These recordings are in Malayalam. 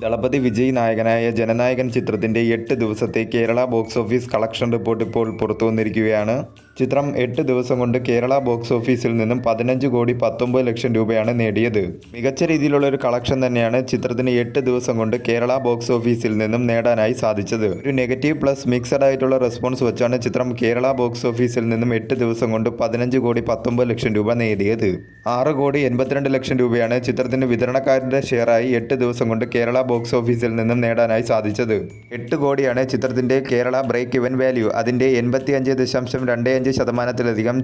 ദളപതി വിജയ് നായകനായ ജനനായകൻ ചിത്രത്തിന്റെ 8 ദിവസത്തെ Kerala box office collection report ഇപ്പോൾ പുറത്തു വന്നിരിക്കുകയാണ്. ചിത്രം 8 ദിവസം കൊണ്ട് കേരള ബോക്സ് ഓഫീസിൽ നിന്നും 15,19,00,000 രൂപയാണ് നേടിയത്. മികച്ച രീതിയിലുള്ള ഒരു കളക്ഷൻ തന്നെയാണ് ചിത്രത്തിന് 8 ദിവസം കൊണ്ട് കേരള ബോക്സ് ഓഫീസിൽ നിന്നും നേടാനായി സാധിച്ചത്. ഒരു നെഗറ്റീവ് പ്ലസ് മിക്സഡ് ആയിട്ടുള്ള റെസ്പോൺസ് വെച്ചാണ് ചിത്രം കേരള ബോക്സ് ഓഫീസിൽ നിന്നും 8 ദിവസം കൊണ്ട് 15,19,00,000 രൂപ നേടിയത്. 6,82,00,000 രൂപയാണ് ചിത്രത്തിന് വിതരണക്കാരുടെ ഷെയറായി 8 ദിവസം കൊണ്ട് കേരള ബോക്സ് ഓഫീസിൽ നിന്നും നേടാനായി സാധിച്ചത്. 8 കോടിയാണ് ചിത്രത്തിന്റെ കേരള ബ്രേക്ക് ഇവൻ വാല്യൂ. അതിന്റെ 85.25%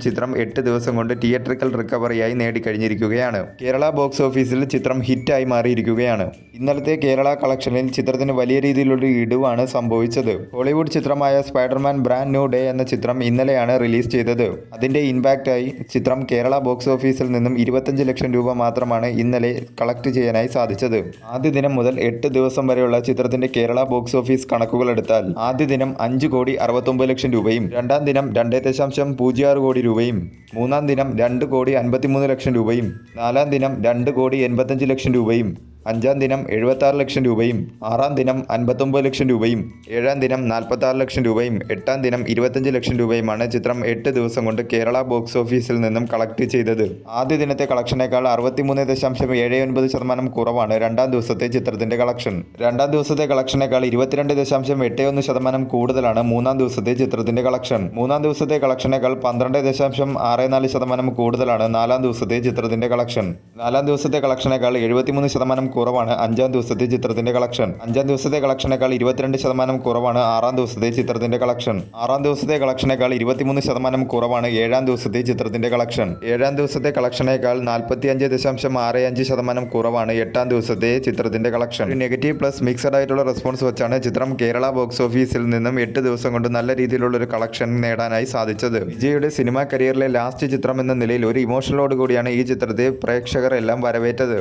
ചിത്രം 8 ദിവസം കൊണ്ട് തിയേറ്ററിക്കൽ റിക്കവറിയായി നേടിക്കഴിഞ്ഞിരിക്കുകയാണ്. കേരള ബോക്സ് ഓഫീസിൽ ചിത്രം ഹിറ്റായി മാറിയിരിക്കുകയാണ്. ഇന്നലത്തെ കേരള കളക്ഷനിൽ ചിത്രത്തിന് വലിയ രീതിയിലുള്ള ഇടിവാണ് സംഭവിച്ചത്. ഹോളിവുഡ് ചിത്രമായ സ്പൈഡർമാൻ ബ്രാൻഡ് ന്യൂ ഡേ എന്ന ചിത്രം ഇന്നലെയാണ് റിലീസ് ചെയ്തത്. അതിന്റെ ഇമ്പാക്റ്റായി ചിത്രം കേരള ബോക്സ് ഓഫീസിൽ നിന്നും 25 ലക്ഷം രൂപ മാത്രമാണ് ഇന്നലെ കളക്ട് ചെയ്യാനായി സാധിച്ചത്. ആദ്യ ദിനം മുതൽ 8 ദിവസം വരെയുള്ള ചിത്രത്തിന്റെ കേരള ബോക്സ് ഓഫീസ് കണക്കുകൾ എടുത്താൽ ആദ്യ ദിനം 5,69,00,000 രൂപയും, രണ്ടാം ദിനം 2.06 കോടി രൂപയും, മൂന്നാം ദിനം 2,53,00,000 രൂപയും, നാലാം ദിനം 2,85,00,000 രൂപയും, അഞ്ചാം ദിനം 76 ലക്ഷം രൂപയും, ആറാം ദിനം 59 ലക്ഷം രൂപയും, ഏഴാം ദിനം 46 ലക്ഷം രൂപയും, എട്ടാം ദിനം 25 ലക്ഷം രൂപയുമാണ് ചിത്രം 8 ദിവസം കൊണ്ട് കേരള ബോക്സ് ഓഫീസിൽ നിന്നും കളക്ട് ചെയ്തത്. ആദ്യ ദിനത്തെ കളക്ഷനേക്കാൾ 63.79% കുറവാണ് രണ്ടാം ദിവസത്തെ ചിത്രത്തിന്റെ കളക്ഷൻ. രണ്ടാം ദിവസത്തെ കളക്ഷനേക്കാൾ 22.81% കൂടുതലാണ് മൂന്നാം ദിവസത്തെ ചിത്രത്തിന്റെ കളക്ഷൻ. മൂന്നാം ദിവസത്തെ കളക്ഷനേക്കാൾ 12.64% കൂടുതലാണ് നാലാം ദിവസത്തെ ചിത്രത്തിന്റെ കളക്ഷൻ. നാലാം ദിവസത്തെ കളക്ഷനേക്കാൾ 73% കുറവാണ് അഞ്ചാം ദിവസത്തെ ചിത്രത്തിന്റെ കളക്ഷൻ. അഞ്ചാം ദിവസത്തെ കളക്ഷനേക്കാൾ 22% കുറവാണ് ആറാം ദിവസത്തെ ചിത്രത്തിന്റെ കളക്ഷൻ. ആറാം ദിവസത്തെ കളക്ഷനേക്കാൾ 23% കുറവാണ് ഏഴാം ദിവസത്തെ ചിത്രത്തിന്റെ കളക്ഷൻ. ഏഴാം ദിവസത്തെ കളക്ഷനേക്കാൾ 45.65% കുറവാണ് എട്ടാം ദിവസത്തെ ചിത്രത്തിന്റെ കളക്ഷൻ. ഒരു നെഗറ്റീവ് പ്ലസ് മിക്സഡ് ആയിട്ടുള്ള റെസ്പോൺസ് വെച്ചാണ് ചിത്രം കേരള ബോക്സ് ഓഫീസിൽ നിന്നും 8 ദിവസം കൊണ്ട് നല്ല രീതിയിലുള്ള ഒരു കളക്ഷൻ നേടാനായി സാധിച്ചത്. വിജയുടെ സിനിമാ കരിയറിലെ ലാസ്റ്റ് ചിത്രം എന്ന നിലയിൽ ഒരു ഇമോഷനലോട് കൂടിയാണ് ഈ ചിത്രത്തെ പ്രേക്ഷകർ എല്ലാം വരവേറ്റത്.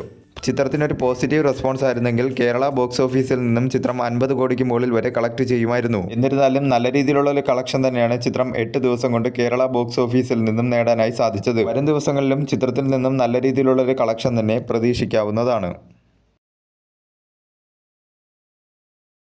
ചിത്രത്തിനൊരു പോസിറ്റീവ് റെസ്പോൺസ് ആയിരുന്നെങ്കിൽ കേരള ബോക്സ് ഓഫീസിൽ നിന്നും ചിത്രം 50 കോടിക്ക് മുകളിൽ വരെ കളക്ട് ചെയ്യുമായിരുന്നു. എന്നിരുന്നാലും നല്ല രീതിയിലുള്ള ഒരു കളക്ഷൻ തന്നെയാണ് ചിത്രം 8 ദിവസം കൊണ്ട് കേരള ബോക്സ് ഓഫീസിൽ നിന്നും നേടാനായി സാധിച്ചത്. വരും ദിവസങ്ങളിലും ചിത്രത്തിൽ നിന്നും നല്ല രീതിയിലുള്ള ഒരു കളക്ഷൻ തന്നെ പ്രതീക്ഷിക്കാവുന്നതാണ്.